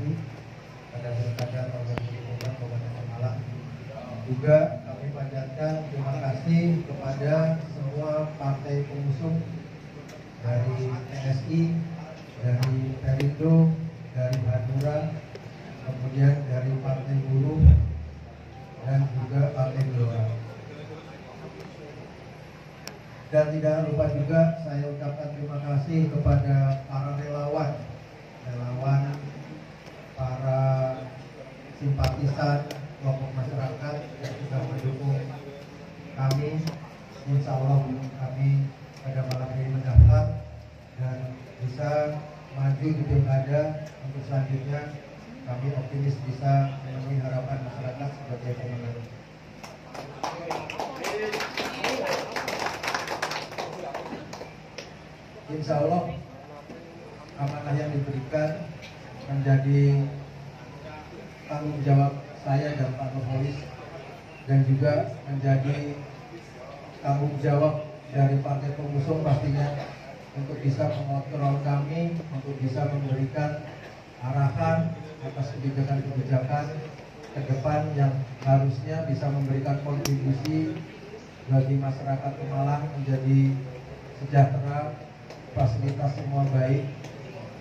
hati pada pilkada tahun 2020 Kabupaten Malang. Juga kami panjatkan terima kasih kepada semua partai pengusung dari PSI, dari Perindo, dari Hanura, kemudian dari Partai Buruh, dan juga Partai Gelora. Dan tidak lupa juga saya ucapkan terima kasih kepada para relawan, para simpatisan kelompok masyarakat yang sudah mendukung kami. Insya Allah kami pada malam ini mendaftar dan bisa maju di pilkada. Untuk selanjutnya kami optimis bisa memenuhi harapan masyarakat sebagai pemenang. Insya Allah amanah yang diberikan menjadi tanggung jawab saya dan Pak Nurholis, dan juga menjadi tanggung jawab dari partai pengusung pastinya untuk bisa mengontrol kami, untuk bisa memberikan arahan atas kebijakan-kebijakan ke depan yang harusnya bisa memberikan kontribusi bagi masyarakat Pemalang menjadi sejahtera, fasilitas semua baik,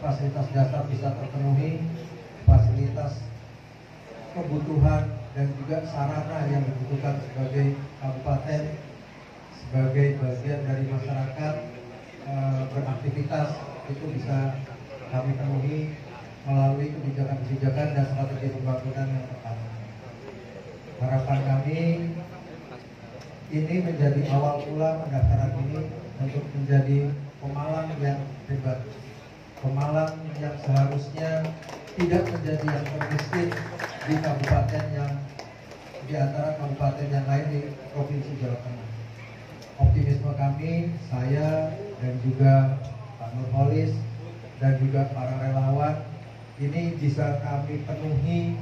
fasilitas dasar bisa terpenuhi, fasilitas kebutuhan dan juga sarana yang dibutuhkan sebagai kabupaten, sebagai bagian dari masyarakat beraktivitas itu bisa kami penuhi melalui kebijakan-kebijakan dan strategi pembangunan yang tepat. Harapan kami ini menjadi awal mula pendaftaran ini untuk menjadi Pemalang yang hebat, Pemalang yang seharusnya tidak menjadi yang termiskin di kabupaten yang di antara kabupaten yang lain di Provinsi Jawa Tengah. Optimisme kami, saya dan juga Pak Nurholis dan juga para relawan ini bisa kami penuhi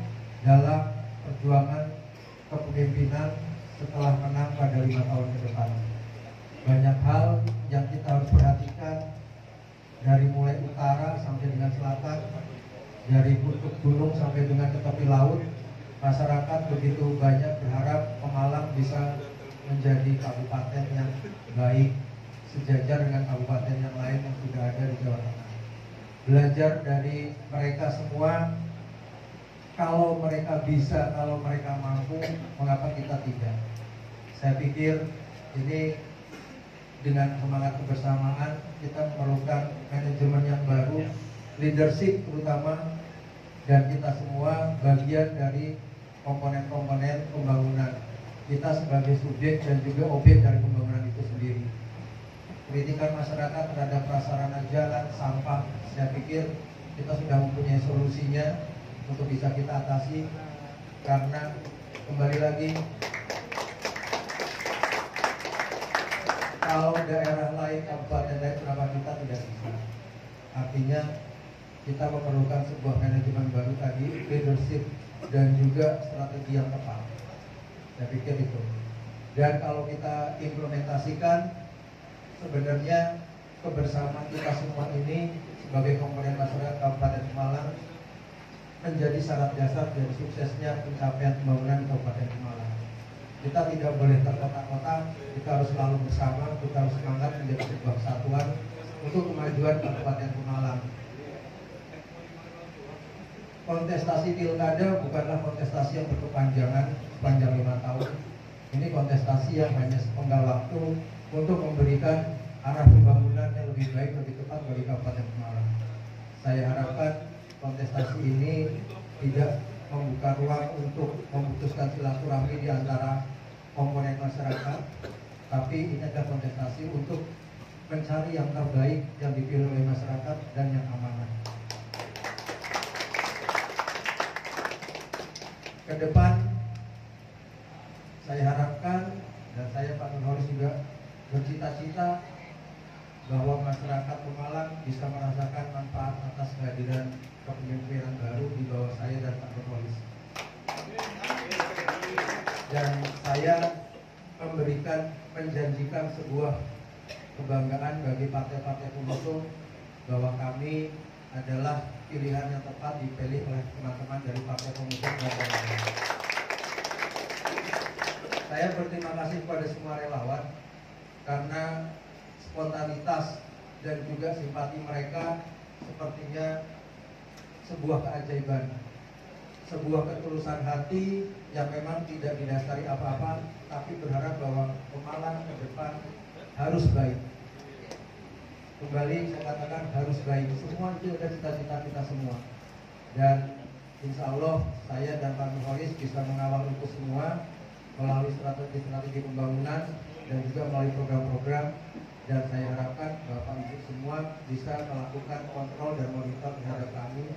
dalam perjuangan kepemimpinan setelah menang pada 5 tahun ke depan. Banyak hal yang kita harus perhatikan, dari mulai utara sampai dengan selatan, dari puncak gunung sampai dengan ke tepi laut. Masyarakat begitu banyak berharap Pemalang bisa menjadi kabupaten yang baik, sejajar dengan kabupaten yang lain yang sudah ada di Jawa Tengah. Belajar dari mereka semua, kalau mereka bisa, kalau mereka mampu, mengapa kita tidak? Saya pikir ini dengan semangat kebersamaan kita memerlukan manajemen yang baru, leadership terutama, dan kita semua bagian dari komponen-komponen pembangunan. Kita sebagai subjek dan juga objek dari pembangunan itu sendiri. Kritikan masyarakat terhadap prasarana jalan, sampah, saya pikir kita sudah mempunyai solusinya untuk bisa kita atasi, karena kembali lagi, kalau daerah lain, kabupaten lain, kenapa kita tidak bisa? Artinya kita memerlukan sebuah manajemen baru tadi, leadership dan juga strategi yang tepat. Saya pikir itu. Dan kalau kita implementasikan, sebenarnya kebersamaan kita semua ini sebagai komponen masyarakat Kabupaten Pemalang menjadi syarat dasar dan suksesnya pencapaian pembangunan Kabupaten Pemalang. Kita tidak boleh terkotak-kotak, kita harus selalu bersama, kita harus semangat menjadi sebuah kesatuan untuk kemajuan Kabupaten Pemalang. Kontestasi pilkada bukanlah kontestasi yang berkepanjangan sepanjang 5 tahun. Ini kontestasi yang hanya sepenggal waktu untuk memberikan arah pembangunan yang lebih baik, lebih tepat bagi Kabupaten Pemalang. Saya harapkan kontestasi ini tidak membuka ruang untuk memutuskan silaturahmi di antara komponen masyarakat, tapi ini adalah kontestasi untuk mencari yang terbaik yang dipilih oleh masyarakat dan yang amanah. Ke depan saya harapkan, dan saya Pak Nurholis juga bercita-cita bahwa masyarakat Pemalang bisa merasakan manfaat atas kehadiran kepemimpinan baru di bawah saya dan Pak Nurholis. Dan saya menjanjikan sebuah kebanggaan bagi partai-partai pengusung bahwa kami adalah pilihan yang tepat dipilih oleh teman-teman dari Partai Pemuda dan lain-lain. Saya berterima kasih kepada semua relawan karena spontanitas dan juga simpati mereka sepertinya sebuah keajaiban, sebuah ketulusan hati yang memang tidak didasari apa-apa, tapi berharap bahwa Pemalang ke depan harus baik. Kembali saya katakan harus baik. Semua itu ada cita-cita kita semua. Dan insya Allah saya dan Pak Nurholis bisa mengawal itu semua melalui strategi-strategi pembangunan dan juga melalui program-program. Dan saya harapkan Bapak Ibu semua bisa melakukan kontrol dan monitor terhadap kami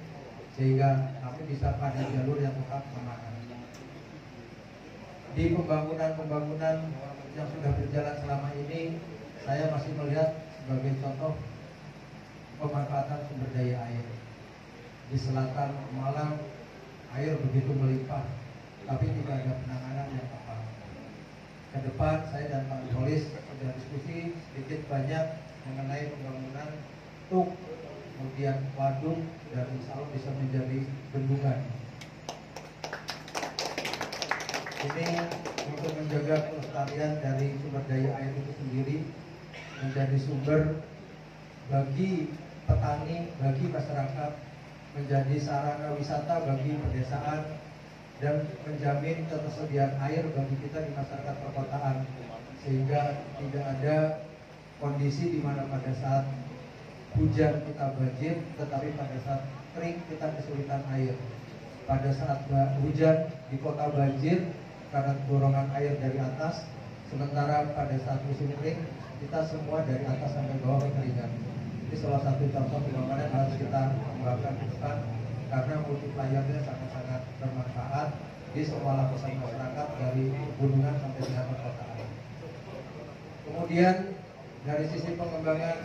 sehingga kami bisa pada jalur yang tetap aman. Di pembangunan-pembangunan yang sudah berjalan selama ini, saya masih melihat sebagai contoh pemanfaatan sumber daya air. Di selatan Malang air begitu melimpah, tapi tidak ada penanganan yang tepat. Ke depan saya dan Pak Nurholis sudah diskusi sedikit banyak mengenai pembangunan tuk, kemudian waduk, dan insya Allah bisa menjadi bendungan. Ini untuk menjaga kelestarian dari sumber daya air itu sendiri, menjadi sumber bagi petani, bagi masyarakat, menjadi sarana wisata bagi pedesaan, dan menjamin ketersediaan air bagi kita di masyarakat perkotaan, sehingga tidak ada kondisi di mana pada saat hujan kita banjir, tetapi pada saat kering kita kesulitan air. Pada saat hujan di kota banjir karena dorongan air dari atas, sementara pada saat musim kering kita semua dari atas sampai bawah kekeringan. Ini salah satu contoh pembangunan yang harus kita kembangkan ke depan karena multipliernya sangat-sangat bermanfaat di semua lapisan masyarakat dari gunungan sampai tingkat perkotaan. Kemudian dari sisi pengembangan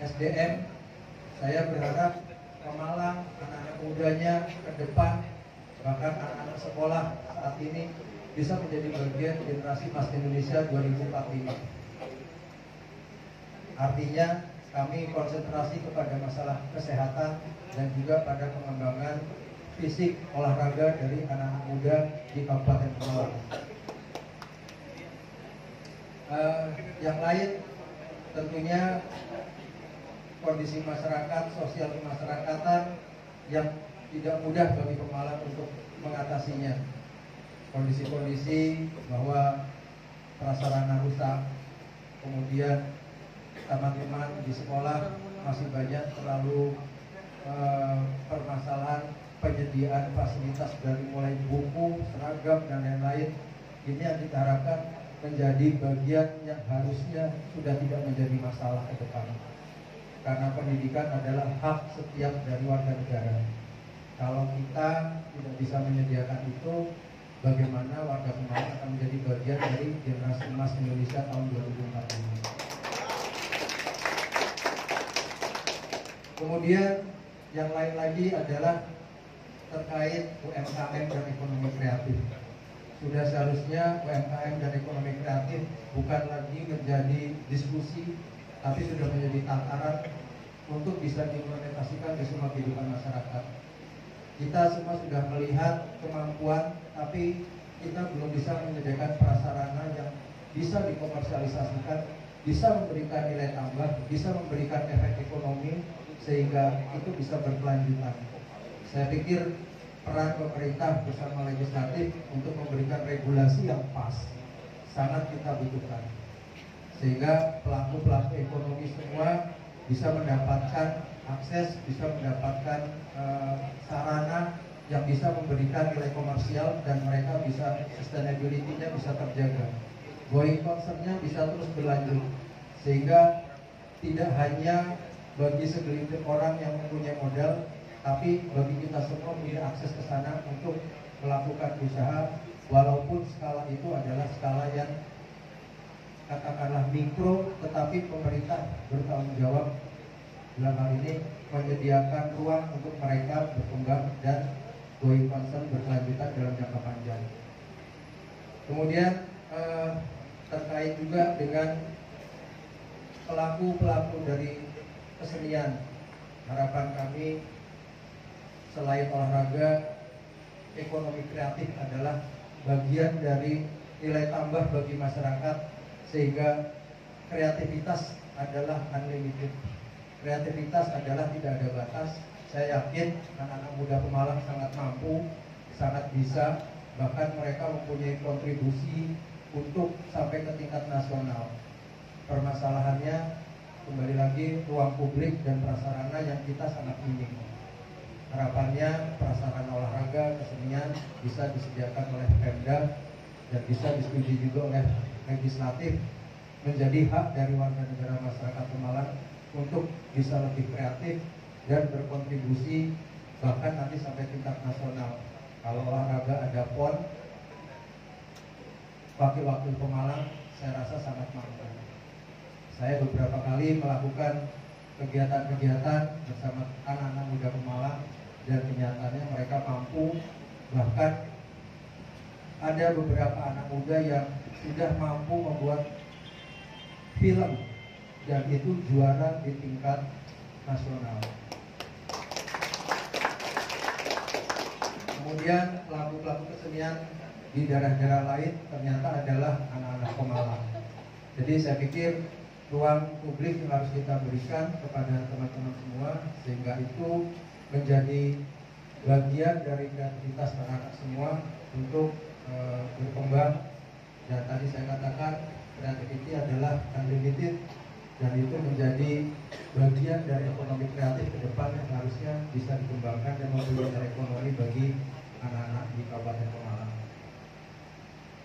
SDM, saya berharap Pemalang, anak-anak mudanya ke depan, bahkan anak-anak sekolah saat ini bisa menjadi bagian generasi Emas Indonesia 2045. Artinya kami konsentrasi kepada masalah kesehatan dan juga pada pengembangan fisik olahraga dari anak-anak muda di Kabupaten Pemalang. Yang lain tentunya kondisi masyarakat, sosial kemasyarakatan yang tidak mudah bagi Pemalang untuk mengatasinya. Kondisi-kondisi bahwa prasarana rusak, kemudian teman-teman di sekolah masih banyak terlalu permasalahan penyediaan fasilitas dari mulai buku, seragam, dan lain-lain. Ini yang kita harapkan menjadi bagian yang harusnya sudah tidak menjadi masalah ke depan. Karena pendidikan adalah hak setiap dari warga negara. Kalau kita tidak bisa menyediakan itu, bagaimana warga Pemalang akan menjadi bagian dari generasi emas Indonesia tahun 2045. Kemudian yang lain lagi adalah terkait UMKM dan ekonomi kreatif. Sudah seharusnya UMKM dan ekonomi kreatif bukan lagi menjadi diskusi, tapi sudah menjadi tataran untuk bisa diimplementasikan di semua kehidupan masyarakat. Kita semua sudah melihat kemampuan, tapi kita belum bisa menyediakan prasarana yang bisa dikomersialisasikan, bisa memberikan nilai tambah, bisa memberikan efek ekonomi, sehingga itu bisa berkelanjutan. Saya pikir peran pemerintah bersama legislatif untuk memberikan regulasi yang pas sangat kita butuhkan, sehingga pelaku-pelaku ekonomi semua bisa mendapatkan akses, bisa mendapatkan sarana yang bisa memberikan nilai komersial, dan mereka bisa sustainability-nya bisa terjaga, going concern-nya bisa terus berlanjut, sehingga tidak hanya bagi segelintir orang yang mempunyai modal, tapi bagi kita semua punya akses ke sana untuk melakukan usaha, walaupun skala itu adalah skala yang katakanlah mikro, tetapi pemerintah bertanggung jawab dalam hal ini menyediakan ruang untuk mereka berkembang dan going concern berkelanjutan dalam jangka panjang. Kemudian terkait juga dengan pelaku-pelaku dari kesenian, harapan kami selain olahraga, ekonomi kreatif adalah bagian dari nilai tambah bagi masyarakat, sehingga kreativitas adalah unlimited. Kreativitas adalah tidak ada batas. Saya yakin anak-anak muda Pemalang sangat mampu, sangat bisa, bahkan mereka mempunyai kontribusi untuk sampai ke tingkat nasional. Permasalahannya kembali lagi ruang publik dan prasarana yang kita sangat minim. Harapannya prasarana olahraga, kesenian bisa disediakan oleh Pemda dan bisa disetujui juga oleh legislatif, menjadi hak dari warga negara masyarakat Pemalang untuk bisa lebih kreatif dan berkontribusi bahkan nanti sampai tingkat nasional. Kalau olahraga ada PON, wakil-wakil Pemalang saya rasa sangat mampu. Saya beberapa kali melakukan kegiatan-kegiatan bersama anak-anak muda Pemalang dan kenyataannya mereka mampu. Bahkan ada beberapa anak muda yang sudah mampu membuat film dan itu juara di tingkat nasional. Kemudian pelaku-pelaku kesenian di daerah-daerah lain ternyata adalah anak-anak Pemalang. Jadi saya pikir ruang publik yang harus kita berikan kepada teman-teman semua, sehingga itu menjadi bagian dari kreativitas anak-anak semua untuk berkembang. Dan tadi saya katakan kreativiti adalah unlimited, dan itu menjadi bagian dari ekonomi kreatif ke depan yang harusnya bisa dikembangkan dan mempunyai ekonomi bagi anak-anak di Kabupaten Pemalang.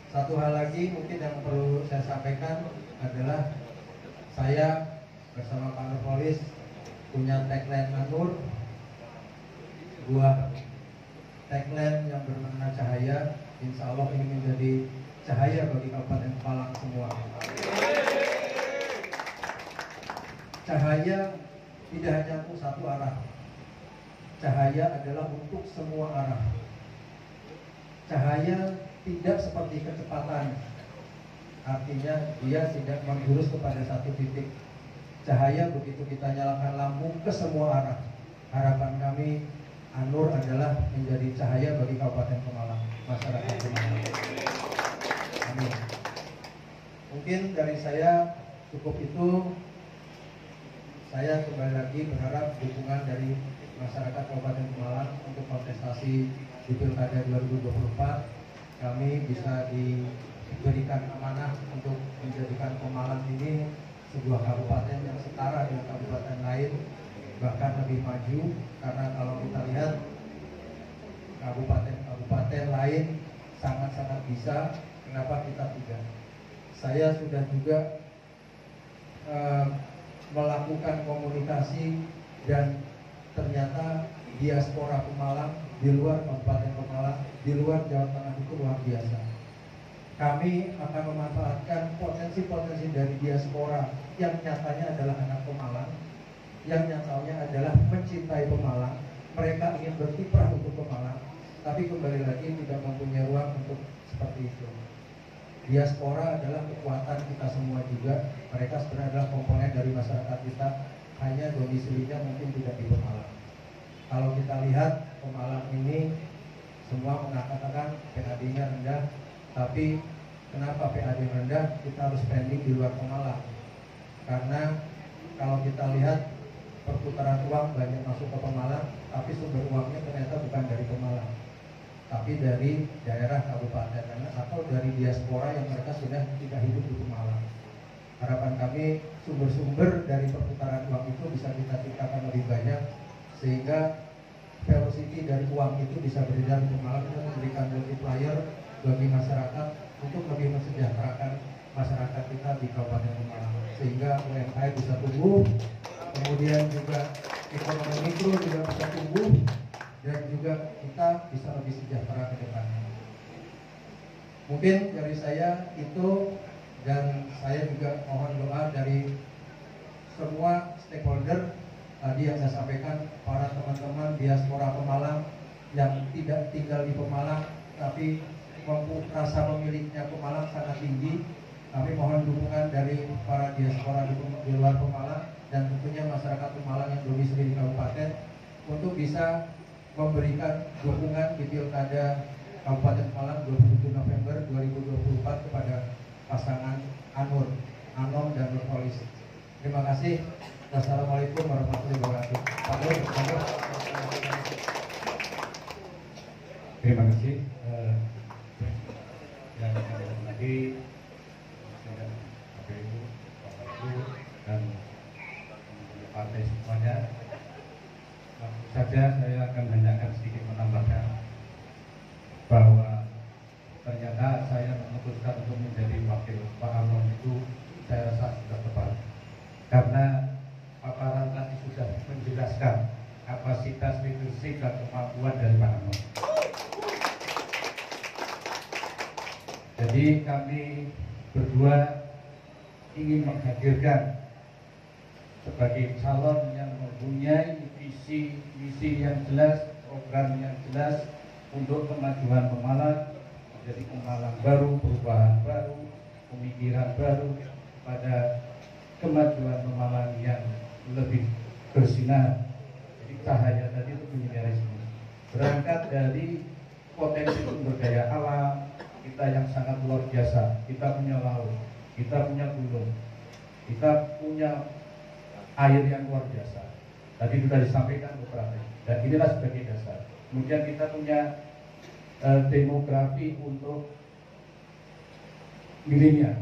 Satu hal lagi mungkin yang perlu saya sampaikan adalah saya bersama Pak Nurholis punya tagline Anur, buah tagline yang bermakna cahaya. Insya Allah ini menjadi cahaya bagi Kabupaten Pemalang semua. Cahaya tidak hanya untuk satu arah. Cahaya adalah untuk semua arah. Cahaya tidak seperti kecepatan, artinya dia tidak menjurus kepada satu titik. Cahaya begitu kita nyalakan lampu ke semua arah. Harapan kami Anur adalah menjadi cahaya bagi Kabupaten Pemalang, masyarakat Pemalang. Amin. Mungkin dari saya cukup itu. Saya kembali lagi berharap dukungan dari masyarakat Kabupaten Pemalang untuk kontestasi di Pilkada 2024. Kami bisa diberikan amanah untuk menjadikan Pemalang ini sebuah kabupaten yang setara dengan kabupaten lain, bahkan lebih maju. Karena kalau kita lihat kabupaten-kabupaten lain sangat-sangat bisa, kenapa kita tidak? Saya sudah juga melakukan komunikasi dan ternyata diaspora Pemalang di luar Kabupaten Pemalang, di luar Jawa Tengah itu luar biasa. Kami akan memanfaatkan potensi-potensi dari diaspora yang nyatanya adalah anak Pemalang, yang nyatanya adalah mencintai Pemalang. Mereka ingin berkiprah untuk Pemalang, tapi kembali lagi tidak mempunyai ruang untuk seperti itu. Diaspora adalah kekuatan kita semua juga. Mereka sebenarnya adalah komponen dari masyarakat kita, hanya domisilinya mungkin tidak di Pemalang. Kalau kita lihat Pemalang ini semua mengatakan PAD-nya rendah, tapi kenapa PAD rendah? Kita harus spending di luar Pemalang. Karena kalau kita lihat perputaran uang banyak masuk ke Pemalang, tapi sumber uangnya ternyata bukan dari Pemalang, tapi dari daerah kabupaten atau dari diaspora yang mereka sudah tidak hidup di Pemalang. Harapan kami sumber-sumber dari perputaran uang itu bisa kita tingkatkan lebih banyak, sehingga velocity dari uang itu bisa beredar di Pemalang dan memberikan multiplier bagi masyarakat untuk lebih mensejahterakan masyarakat kita di Kabupaten Pemalang, sehingga UMKM bisa tumbuh, kemudian juga ekonomi mikro juga bisa tumbuh, dan juga kita bisa lebih sejahtera ke depannya. Mungkin dari saya itu, dan saya juga mohon doa dari semua stakeholder tadi yang saya sampaikan, para teman-teman diaspora Pemalang yang tidak tinggal di Pemalang tapi rasa memilikinya Pemalang sangat tinggi. Kami mohon dukungan dari para diaspora di luar Pemalang dan tentunya masyarakat Pemalang yang domisili di kabupaten untuk bisa memberikan dukungan di Pilkada Kabupaten Malang 27 November 2024 kepada pasangan Anur, Anom dan Nurholis. Terima kasih. Wassalamualaikum warahmatullahi wabarakatuh. Pak Nur, terima kasih. Yang tadi KPU, Bapak dan partai semuanya. Langsung saja saya akan sedikit menambahkan bahwa ternyata saya memutuskan untuk menjadi wakil Pak Anom itu saya rasa sudah tepat, karena paparan tadi sudah menjelaskan kapasitas leadership dan kemampuan dari Pak Anom. Jadi kami berdua ingin menghadirkan sebagai calon yang mempunyai visi misi yang jelas, program yang jelas untuk kemajuan Pemalang, menjadi Pemalang baru, perubahan baru, pemikiran baru pada kemajuan Pemalang yang lebih bersinar. Jadi cahaya tadi itu menyinari semua. Berangkat dari potensi sumber daya alam kita yang sangat luar biasa. Kita punya laut, kita punya gunung, kita punya air yang luar biasa. Tadi sudah disampaikan beberapa, dan inilah sebagai dasar. Kemudian kita punya demografi untuk milenial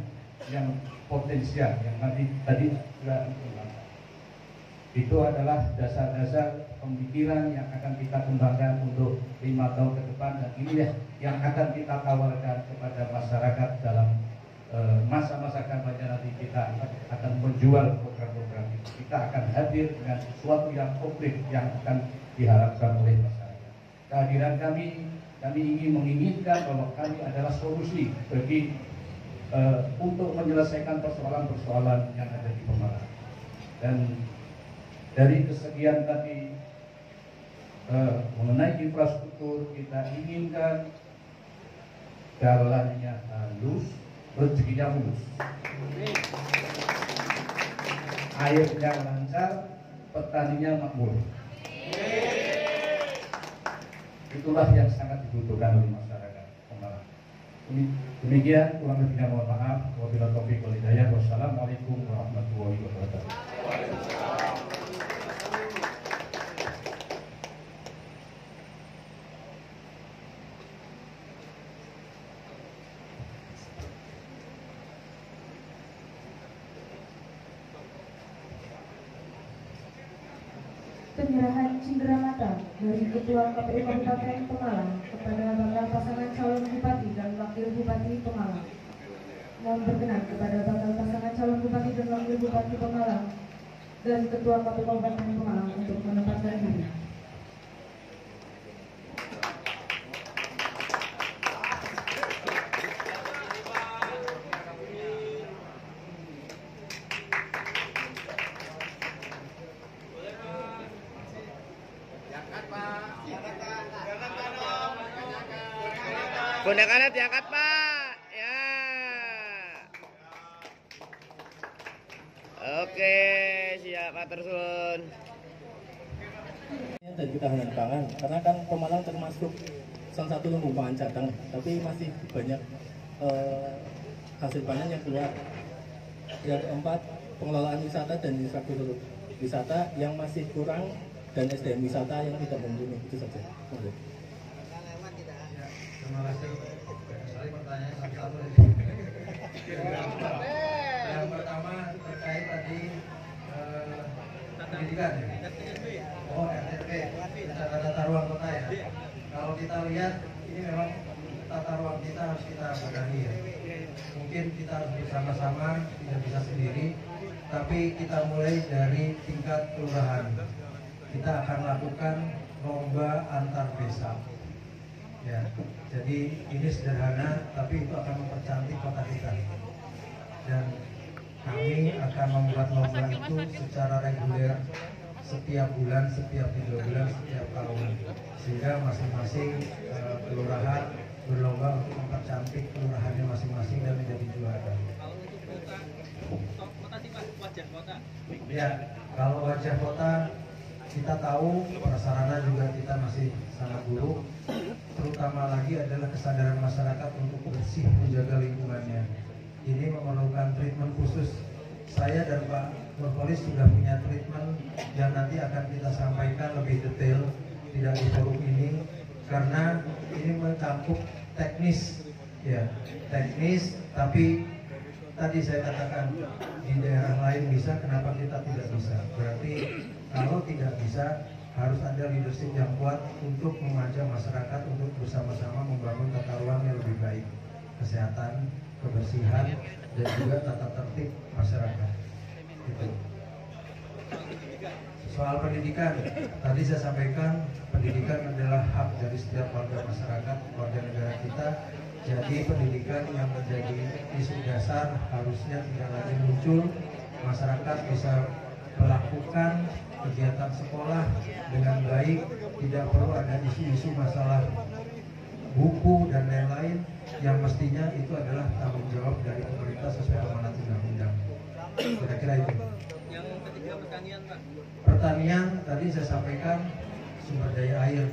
yang potensial, yang tadi sudah dikembangkan. Itu adalah dasar-dasar pemikiran yang akan kita kembangkan untuk 5 tahun ke depan, dan inilah yang akan kita tawarkan kepada masyarakat dalam masa-masa kampanye nanti. Kita akan menjual program-program itu. Kita akan hadir dengan sesuatu yang konkret yang akan diharapkan oleh masyarakat. Kehadiran kami menginginkan bahwa kami adalah solusi bagi untuk menyelesaikan persoalan-persoalan yang ada di Pemalang. Dan dari kesekian tadi mengenai infrastruktur, kita inginkan jalannya halus, rezekinya mulus, airnya lancar, petaninya makmur. Itulah yang sangat dibutuhkan oleh masyarakat Pemalang. Demikian, kurang lebihnya mohon maaf. Wabillahi taufiq wal hidayah. Wassalamualaikum warahmatullahi wabarakatuh. Penyerahan cindera mata dari Ketua KPU Kabupaten Pemalang kepada bakal pasangan calon bupati dan wakil bupati Pemalang. Mohon berkenan kepada bakal pasangan calon bupati dan wakil bupati Pemalang dan Ketua KPU Kabupaten Pemalang untuk menempatkan diri. Bunda kanan diangkat Pak. Ya. Oke, siap Pak Tersun. Dan ketahanan pangan, karena kan Pemalang termasuk salah satu lumbung pangan cadang, tapi masih banyak hasil panen yang keluar. Yang keempat, pengelolaan wisata dan infrastruktur wisata yang masih kurang dan SDM wisata yang tidak mumpuni. Itu saja. terima kasih. Sekali pertanyaan satu-satu. Yang pertama terkait tadi pendidikan ya. Oh, RTP, tata ruang kota ya. Kalau kita lihat ini memang tata ruang kita harus kita benahi ya. Mungkin kita harus bersama-sama, tidak bisa sendiri, tapi kita mulai dari tingkat kelurahan. Kita akan lakukan lomba antar desa. Ya, jadi ini sederhana, tapi itu akan mempercantik kota kita. Dan kami akan membuat lomba itu secara reguler, setiap bulan, setiap 3 bulan, setiap tahun, sehingga masing-masing kelurahan berlomba untuk mempercantik kelurahannya masing-masing dan menjadi juara. Kota sih Pak, wajah kota. Ya, kalau wajah kota kita tahu prasarana juga kita masih sangat buruk, terutama lagi adalah kesadaran masyarakat untuk bersih menjaga lingkungannya. Ini memerlukan treatment khusus. Saya dan Pak Nurholis sudah punya treatment yang nanti akan kita sampaikan lebih detail, tidak di forum ini, karena ini mencakup teknis, ya teknis. Tapi tadi saya katakan di daerah lain bisa, kenapa kita tidak bisa? Berarti kalau tidak bisa, harus ada leadership yang kuat untuk mengajak masyarakat untuk bersama-sama membangun tata ruang yang lebih baik, kesehatan, kebersihan, dan juga tata tertib masyarakat. Itu. Soal pendidikan, tadi saya sampaikan pendidikan adalah hak dari setiap warga masyarakat, warga negara kita. Jadi pendidikan yang menjadi isu dasar harusnya tidak lagi muncul. Masyarakat bisa melakukan kegiatan sekolah dengan baik, tidak perlu ada isu-isu masalah buku dan lain-lain yang mestinya itu adalah tanggung jawab dari pemerintah sesuai amanat undang-undang. Kira-kira itu. Yang ketiga pertanian, Pak. Pertanian tadi saya sampaikan sumber daya air.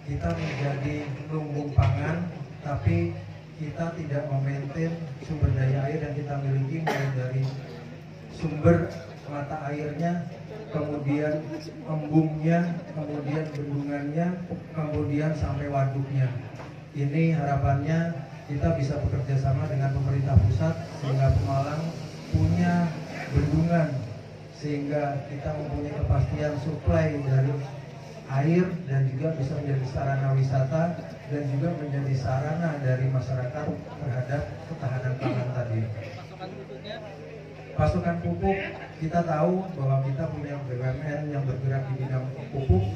Kita menjadi lumbung pangan, tapi kita tidak memaintain sumber daya air yang kita miliki, mulai dari sumber mata airnya, kemudian embungnya, kemudian bendungannya, kemudian sampai waduknya. Ini harapannya kita bisa bekerja sama dengan pemerintah pusat sehingga Pemalang punya bendungan, sehingga kita mempunyai kepastian suplai dari air dan juga bisa menjadi sarana wisata dan juga menjadi sarana dari masyarakat terhadap ketahanan pangan tadi. Pasokan pupuk, kita tahu bahwa kita punya BUMN yang bergerak di bidang pupuk.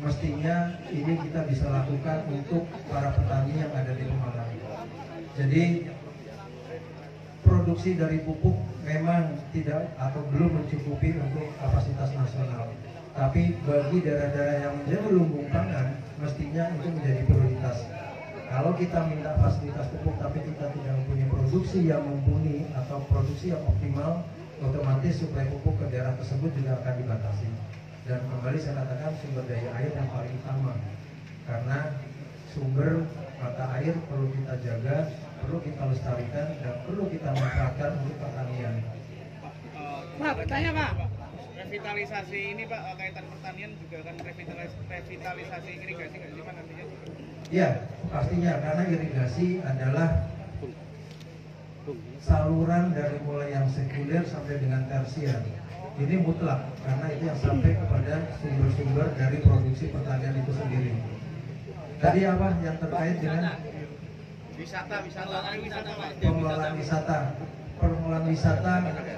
Mestinya ini kita bisa lakukan untuk para petani yang ada di Pemalang. Jadi produksi dari pupuk memang tidak atau belum mencukupi untuk kapasitas nasional. Tapi bagi daerah-daerah yang menjadi lumbung pangan, mestinya itu menjadi prioritas. Kalau kita minta fasilitas pupuk tapi kita tidak mempunyai produksi yang mumpuni atau produksi yang optimal, otomatis suplai pupuk ke daerah tersebut juga akan dibatasi. Dan kembali saya katakan sumber daya air yang paling utama, karena sumber mata air perlu kita jaga, perlu kita lestarikan, dan perlu kita manfaatkan untuk pertanian. Pak, bertanya Pak, revitalisasi ini Pak, kaitan pertanian juga akan revitalisasi irigasi nggak sih Pak nantinya? Ya, pastinya, karena irigasi adalah saluran dari mulai yang sekunder sampai dengan tersier. Ini mutlak, karena itu yang sampai kepada sumber-sumber dari produksi pertanian itu sendiri. Tadi apa yang terkait dengan pengelolaan wisata? Pengelolaan wisata,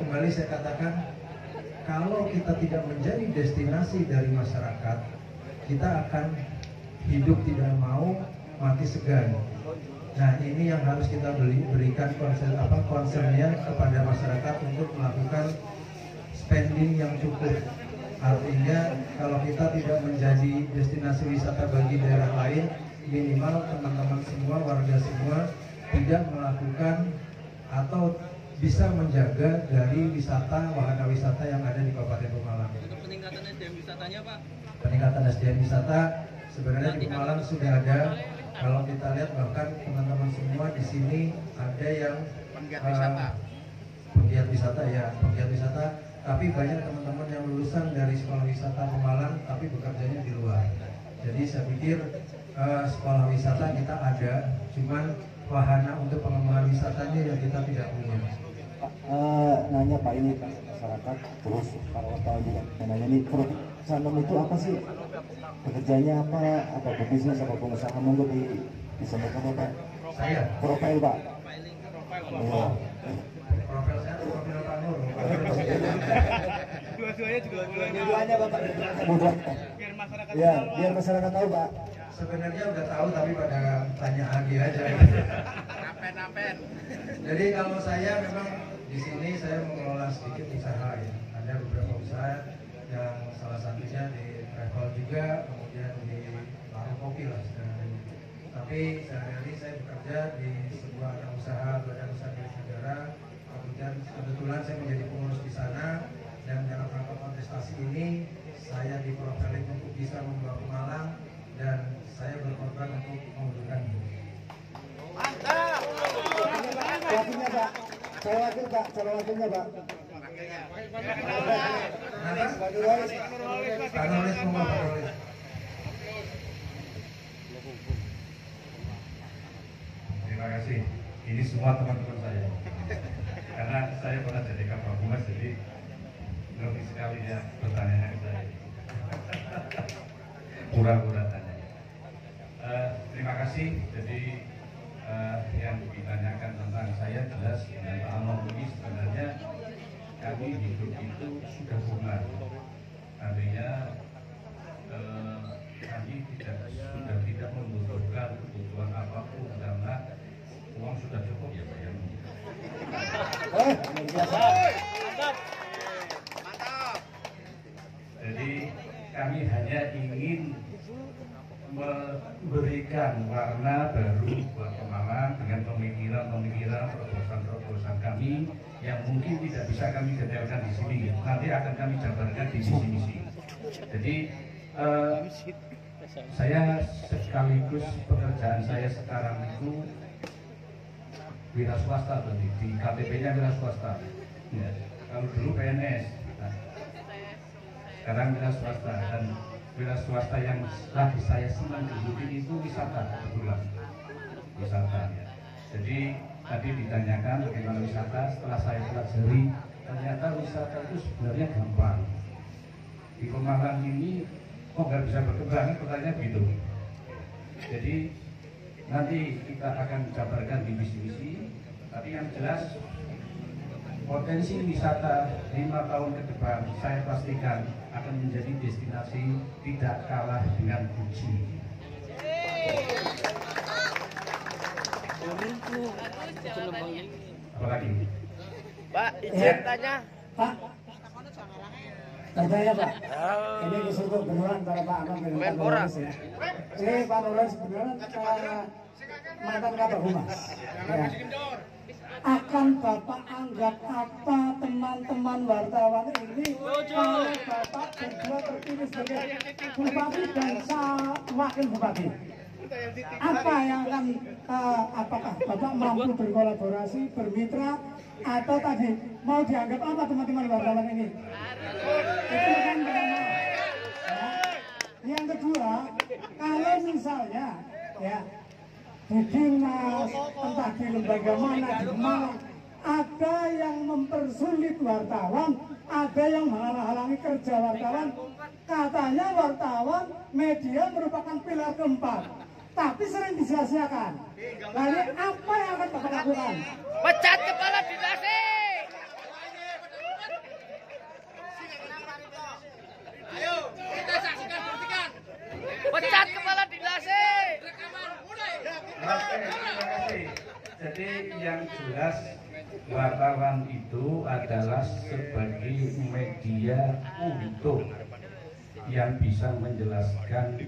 kembali saya katakan, kalau kita tidak menjadi destinasi dari masyarakat, kita akan hidup tidak mau, mati segan. Nah, ini yang harus kita berikan concernnya kepada masyarakat untuk melakukan spending yang cukup. Artinya kalau kita tidak menjadi destinasi wisata bagi daerah lain, minimal teman-teman semua, warga semua tidak melakukan atau bisa menjaga dari wisata, wahana wisata yang ada di Kabupaten Pemalang. Untuk peningkatan SDM wisatanya Pak? Peningkatan SDM wisata sebenarnya di Pemalang sudah ada. Kalau kita lihat bahkan teman-teman semua di sini ada yang penggiat wisata ya, penggiat wisata. Tapi banyak teman-teman yang lulusan dari sekolah wisata Pemalang tapi bekerjanya di luar. Jadi saya pikir sekolah wisata kita ada, cuman wahana untuk pengembangan wisatanya yang kita tidak punya. Nanya Pak, ini masyarakat terus para wartawan juga nanya nih, Prof Sanom itu apa sih? Pekerjaannya apa bisnis, apa pengusaha? Monggo disampaikan Pak. Saya Profil Pak. Profil saya profil Pak Nur. Dua-duanya Bapak. Biar masyarakat Ya, biar masyarakat tahu Pak. Sebenarnya udah tahu tapi pada tanya lagi aja. Napen. Jadi kalau saya memang di sini saya mengelola sedikit usaha ya. Ada beberapa usaha yang salah satunya di travel juga, kemudian di warung kopi lah sekarang. Tapi sehari-hari saya bekerja di sebuah badan usaha milik negara. Kemudian kebetulan saya menjadi pengurus di sana, dan dalam rangka kontestasi ini saya diprofiling untuk bisa membawa Pemalang dan saya berkorban untuk mewujudkan itu. Mantap. Wakilnya Pak, saya wakil Pak, calon wakilnya Pak. Pak Nurholis, semua Pak Nurholis. Terima kasih. Ini semua teman-teman saya. Karena saya pernah jadi Kabak Humas, jadi ngerti sekali ya pertanyaan saya. Pura-pura tanya. Terima kasih. Jadi yang ditanyakan tentang saya jelas dengan Pak Among ini sebenarnya kami hidup itu sudah benar. Artinya kami sudah tidak membutuhkan kebutuhan apapun karena uang sudah cukup ya Pak ya. Mantap. Jadi kami hanya ingin memberikan warna baru buat Pemalang dengan pemikiran-pemikiran, terobosan-terobosan kami yang mungkin tidak bisa kami detailkan di sini. Nanti akan kami jabarkan di misi-misi. Jadi saya sekaligus pekerjaan saya sekarang itu wira swasta tadi, di KTP-nya wira swasta. Ya, kalau dulu PNS, nah, sekarang wira swasta, dan wira swasta yang lagi saya senang gelutin itu wisata kebetulan, wisata ya. Jadi tadi ditanyakan bagaimana wisata, setelah saya pelajari ternyata wisata itu sebenarnya gampang. Di Pemalang ini kok nggak bisa berkembang, pertanyaan gitu. Jadi nanti kita akan jabarkan di misi-misi, tapi yang jelas potensi wisata 5 tahun ke depan saya pastikan akan menjadi destinasi tidak kalah dengan Guci. Apalagi? Pak, izin tanya. Pak, tanya Pak. Ini disuruh beneran antara Pak Among dengan Pak Nurholis ya. Ini Pak Nurholis beneran mantan Kabak Humas. Ya. Akan Bapak anggap apa teman-teman wartawan ini kalau Bapak berdua terpilih sebagai Bupati dan Wakil Bupati? Apa yang akan, apakah Bapak mampu berkolaborasi, bermitra, atau tadi mau dianggap apa teman-teman wartawan ini? Itu kan pertama. Ya. Yang kedua, kalau misalnya ya di dinas, entah di lembaga mana di Malang, ada yang mempersulit wartawan, ada yang menghalang-halangi kerja wartawan. Katanya wartawan media merupakan pilar keempat, tapi sering disia-siakan. Lalu apa yang akan Bapak lakukan? Pecat kepala dinasnya. Ayo, kita saksikan buktikan. Pecat kepala dinasnya. Oke, terima kasih. Jadi yang jelas wartawan itu adalah sebagai media untuk yang bisa menjelaskan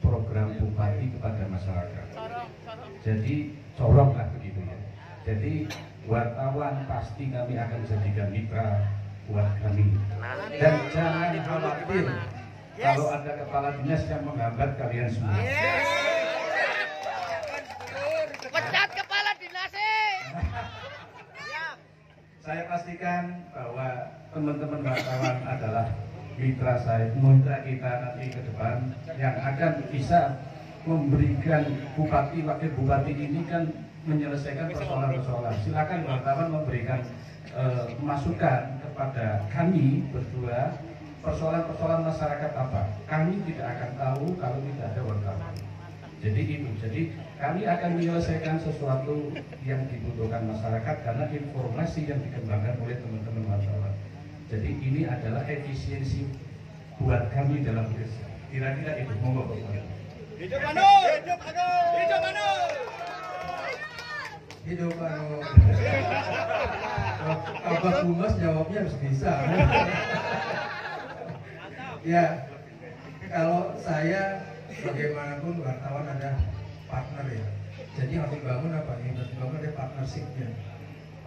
program bupati kepada masyarakat. Jadi corong lah begitu ya. Jadi wartawan pasti kami akan jadikan mitra buat kami. Dan jangan khawatir kalau ada kepala dinas yang menghambat kalian semua. Pecat kepala dinasnya. Saya pastikan bahwa teman-teman wartawan adalah mitra saya, mitra kita nanti ke depan yang akan bisa memberikan bupati, wakil bupati ini kan menyelesaikan persoalan-persoalan. Silakan wartawan memberikan masukan kepada kami berdua, persoalan-persoalan masyarakat apa. Kami tidak akan tahu kalau tidak ada wartawan. Jadi itu, jadi kami akan menyelesaikan sesuatu yang dibutuhkan masyarakat karena informasi yang dikembangkan oleh teman-teman wartawan. Jadi ini adalah efisiensi buat kami dalam bekerja. Kira-kira itu, monggo Pak. Hidup Anur! Hidup Anur! Hidup Anur! Hidup Anur. Kabak Humas jawabnya harus bisa. Ya, kalau saya bagaimanapun wartawan ada partner ya. Jadi harus dibangun apa nih? Harus dibangun ada partnershipnya.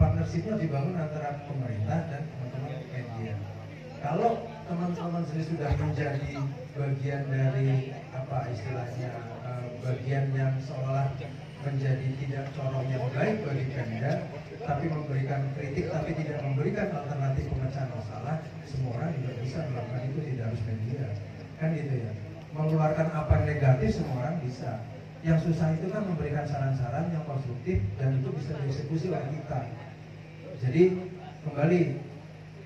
Partnershipnya dibangun antara pemerintah dan teman-teman media. Kalau teman-teman sendiri sudah menjadi bagian dari apa istilahnya, bagian yang seolah menjadi tidak corong yang baik bagi Pemda, tapi memberikan kritik tapi tidak memberikan alternatif pemecahan masalah. Semua orang juga bisa melakukan itu, tidak harus media, kan gitu ya. Mengeluarkan apa yang negatif semua orang bisa. Yang susah itu kan memberikan saran-saran yang konstruktif dan itu bisa dieksekusi oleh kita. Jadi kembali,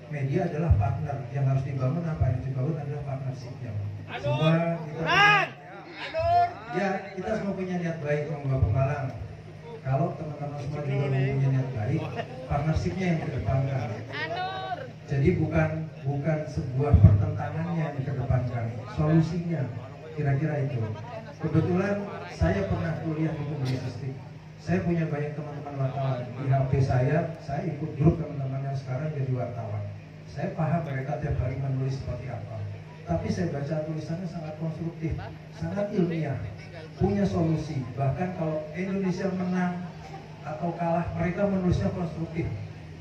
media adalah partner yang harus dibangun. Apa yang dibangun adalah partnershipnya. Semua kita ya, kita semua punya niat baik membawa Pemalang. Kalau teman-teman semua juga punya niat baik, partnershipnya yang dikedepankan. Jadi bukan sebuah pertentangannya yang dikedepankan, solusinya kira-kira itu. Kebetulan saya pernah kuliah di publisistik. Saya punya banyak teman-teman wartawan. Di HP saya ikut grup teman-teman yang sekarang jadi wartawan. Saya paham mereka tiap hari menulis seperti apa. Tapi saya baca tulisannya sangat konstruktif, sangat ilmiah, punya solusi. Bahkan kalau Indonesia menang atau kalah, mereka menulisnya konstruktif,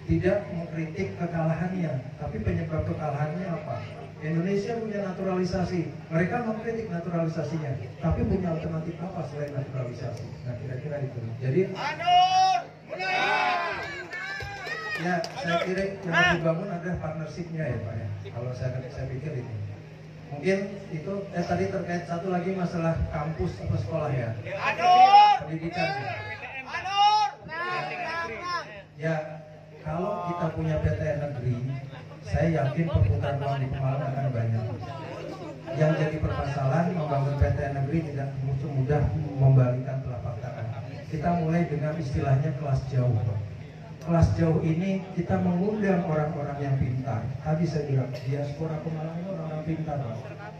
tidak mengkritik kekalahannya, tapi penyebab kekalahannya apa. Indonesia punya naturalisasi, mereka mengkritik naturalisasinya, tapi punya alternatif apa selain naturalisasi. Nah, kira-kira itu. Jadi ya, saya kira yang dibangun adalah partnershipnya ya Pak ya. Kalau saya pikir itu. Mungkin itu tadi terkait satu lagi masalah kampus atau sekolah ya. Pendidikan. Ya, kalau kita punya PTN negeri, saya yakin perputaran uang di Pemalang akan banyak. Yang jadi permasalahan membangun PTN negeri tidak mudah membalikan telapak tangan. Kita mulai dengan istilahnya kelas jauh. Kelas jauh ini kita mengundang orang-orang yang pintar. Tadi saya bilang diaspora Pemalang ini orang-orang pintar,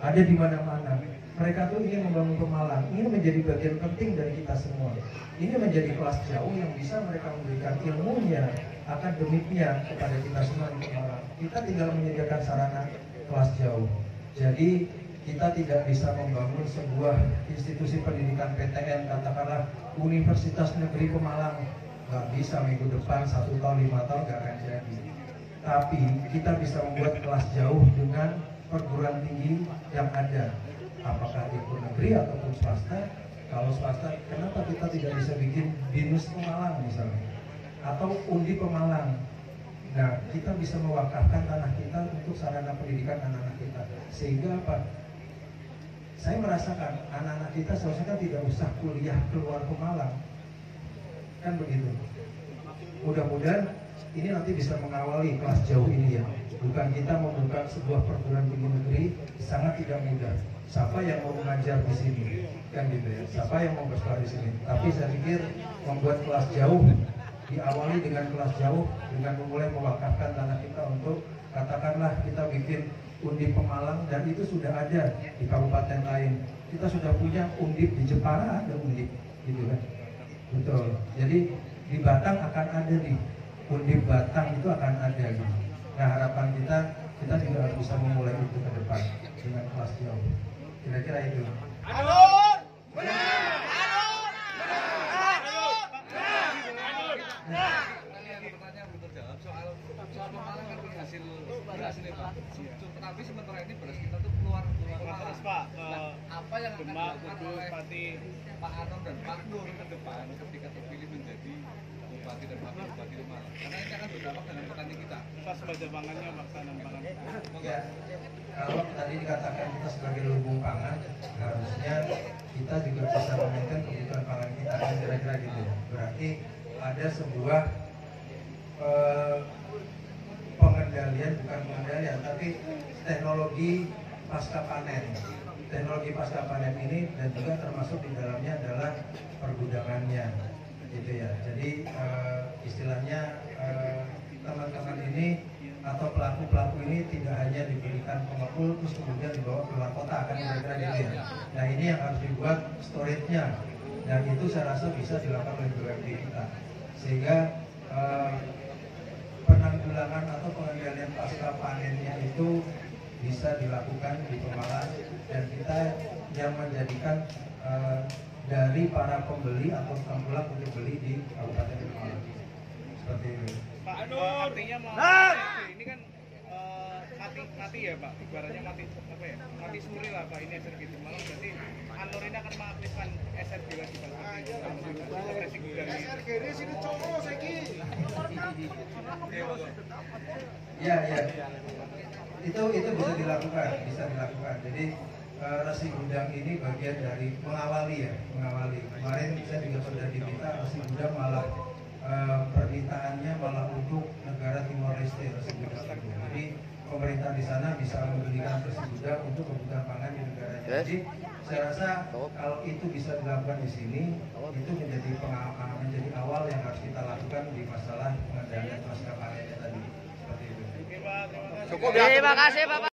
ada di mana-mana. Mereka tuh ingin membangun Pemalang. Ini menjadi bagian penting dari kita semua. Ini menjadi kelas jauh yang bisa mereka memberikan ilmunya, akademiknya kepada kita semua di Pemalang. Kita tinggal menyediakan sarana kelas jauh. Jadi kita tidak bisa membangun sebuah institusi pendidikan PTN, katakanlah Universitas Negeri Pemalang. Nggak bisa minggu depan, 1 tahun, 5 tahun nggak akan jadi. Tapi kita bisa membuat kelas jauh dengan perguruan tinggi yang ada, apakah itu negeri ataupun swasta. Kalau swasta, kenapa kita tidak bisa bikin BINUS Pemalang misalnya, atau Undi Pemalang? Nah, kita bisa mewakafkan tanah kita untuk sarana pendidikan anak-anak kita. Sehingga apa? Saya merasakan anak-anak kita seharusnya kan tidak usah kuliah keluar Pemalang, kan begitu. Mudah-mudahan ini nanti bisa mengawali kelas jauh ini ya. Bukan kita membuka sebuah perguruan tinggi negeri, sangat tidak mudah. Siapa yang mau mengajar di sini, kan gitu ya. Siapa yang mau bersekolah di sini. Tapi saya pikir membuat kelas jauh, diawali dengan kelas jauh, dengan memulai mewakafkan tanah kita untuk katakanlah kita bikin Undip Pemalang, dan itu sudah ada di kabupaten lain. Kita sudah punya Undip di Jepara, ada Undip, gitu kan. Betul. Jadi di Batang akan ada nih, Undip Batang itu akan ada gitu. Nah, harapan kita juga harus bisa memulai itu ke depan dengan kelas jauh. Kira-kira itu. Soal Pemalang kan hasil beras ini Pak. Tapi sementara ini beras kita tuh keluar terus Pak. Apa yang akan dilakukan oleh Pak Anom dan Pak Nur ke depan ketika terpilih menjadi Bupati dan Wakil Bupati Pemalang? Karena ini akan berdampak dengan petani kita. Pas baca pangannya makanan pangan. Ya, kalau tadi dikatakan kita sebagai lumbung pangan, harusnya kita juga bisa memainkan kebutuhan pangan kita, kan kira-kira gitu. Berarti ada sebuah pengendalian, bukan pengendalian, tapi teknologi pasca panen. Teknologi pasca panen ini dan juga termasuk di dalamnya adalah pergudangannya, gitu ya. Jadi istilahnya teman-teman ini atau pelaku-pelaku ini tidak hanya diberikan pengepul terus kemudian dibawa keluar kota, kan kira-kira gitu ya. Nah, ini yang harus dibuat storage-nya, dan itu saya rasa bisa dilakukan oleh BUMD kita, sehingga penanggulangan atau pengendalian pasca panennya itu bisa dilakukan di Pemalang, dan kita yang menjadikan dari para pembeli atau tengkulak untuk beli di Kabupaten Pemalang. Seperti ini. Pak, artinya mau ini kan mati ya Pak, ibaratnya mati apa ya, mati suri lah Pak ini SR gitu. Malah berarti Anur ini akan mengaktifkan SR diwajibkan operasi gudang ini. Ya, itu bisa dilakukan. Jadi resi gudang ini bagian dari mengawali. Kemarin saya juga sudah diminta resi gudang malah permintaannya malah untuk negara Timor Leste resi gudang. Jadi pemerintah di sana bisa memberikan resi gudang untuk kebutuhan pangan di negaranya. Jadi saya rasa kalau itu bisa dilakukan di sini, itu menjadi awal yang harus kita lakukan di masalah pengendalian pasca panennya tadi. Seperti itu. Oke Pak, terima kasih. Terima kasih Bapak.